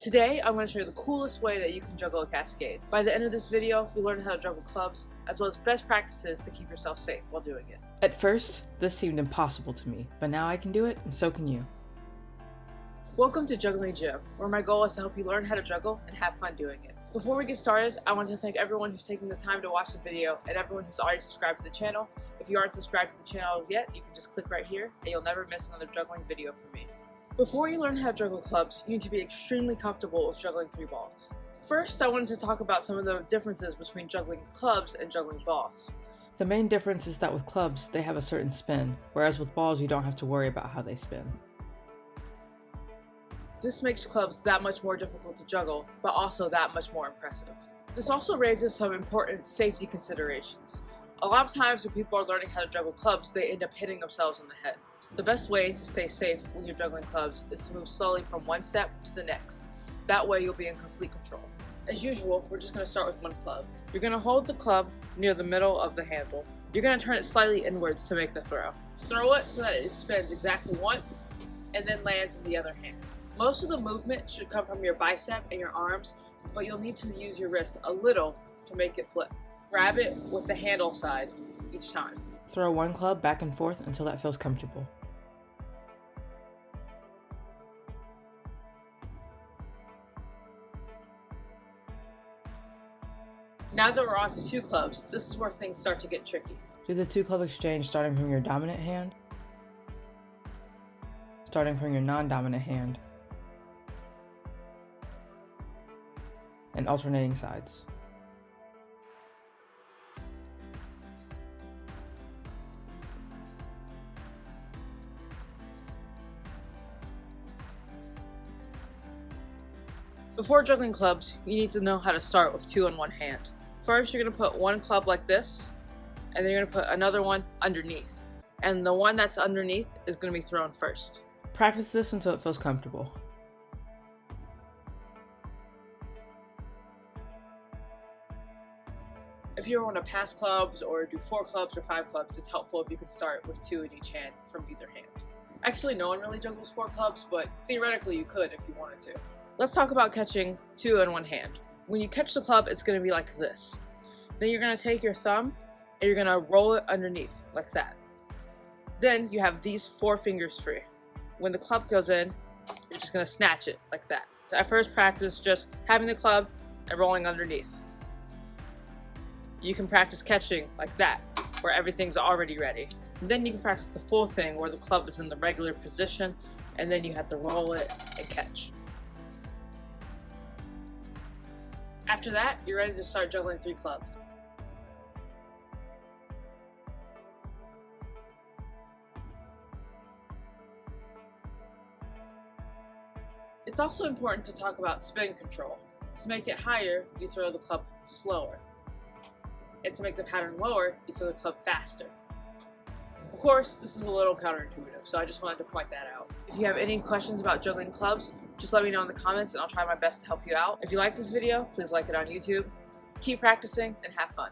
Today, I'm going to show you the coolest way that you can juggle a cascade. By the end of this video, you'll learn how to juggle clubs, as well as best practices to keep yourself safe while doing it. At first, this seemed impossible to me, but now I can do it, and so can you. Welcome to Juggling Gym, where my goal is to help you learn how to juggle and have fun doing it. Before we get started, I want to thank everyone who's taking the time to watch the video and everyone who's already subscribed to the channel. If you aren't subscribed to the channel yet, you can just click right here, and you'll never miss another juggling video from me. Before you learn how to juggle clubs, you need to be extremely comfortable with juggling 3 balls. First, I wanted to talk about some of the differences between juggling clubs and juggling balls. The main difference is that with clubs, they have a certain spin, whereas with balls, you don't have to worry about how they spin. This makes clubs that much more difficult to juggle, but also that much more impressive. This also raises some important safety considerations. A lot of times when people are learning how to juggle clubs, they end up hitting themselves in the head. The best way to stay safe when you're juggling clubs is to move slowly from one step to the next. That way you'll be in complete control. As usual, we're just going to start with one club. You're going to hold the club near the middle of the handle. You're going to turn it slightly inwards to make the throw. Throw it so that it spins exactly once and then lands in the other hand. Most of the movement should come from your bicep and your arms, but you'll need to use your wrist a little to make it flip. Grab it with the handle side each time. Throw one club back and forth until that feels comfortable. Now that we're on to 2 clubs, this is where things start to get tricky. Do the 2 club exchange starting from your dominant hand, starting from your non-dominant hand, and alternating sides. Before juggling clubs, you need to know how to start with 2 in one hand. First, you're going to put one club like this, and then you're going to put another one underneath. And the one that's underneath is going to be thrown first. Practice this until it feels comfortable. If you want to pass clubs or do 4 clubs or 5 clubs, it's helpful if you can start with 2 in each hand from either hand. Actually, no one really juggles 4 clubs, but theoretically you could if you wanted to. Let's talk about catching 2 in one hand. When you catch the club, it's going to be like this. Then you're going to take your thumb and you're going to roll it underneath like that. Then you have these 4 fingers free. When the club goes in, you're just going to snatch it like that. So at first practice just having the club and rolling underneath. You can practice catching like that, where everything's already ready. And then you can practice the full thing where the club is in the regular position and then you have to roll it and catch. After that, you're ready to start juggling 3 clubs. It's also important to talk about spin control. To make it higher, you throw the club slower. And to make the pattern lower, you throw the club faster. Of course, this is a little counterintuitive, so I just wanted to point that out. If you have any questions about juggling clubs, just let me know in the comments and I'll try my best to help you out. If you like this video, please like it on YouTube. Keep practicing and have fun.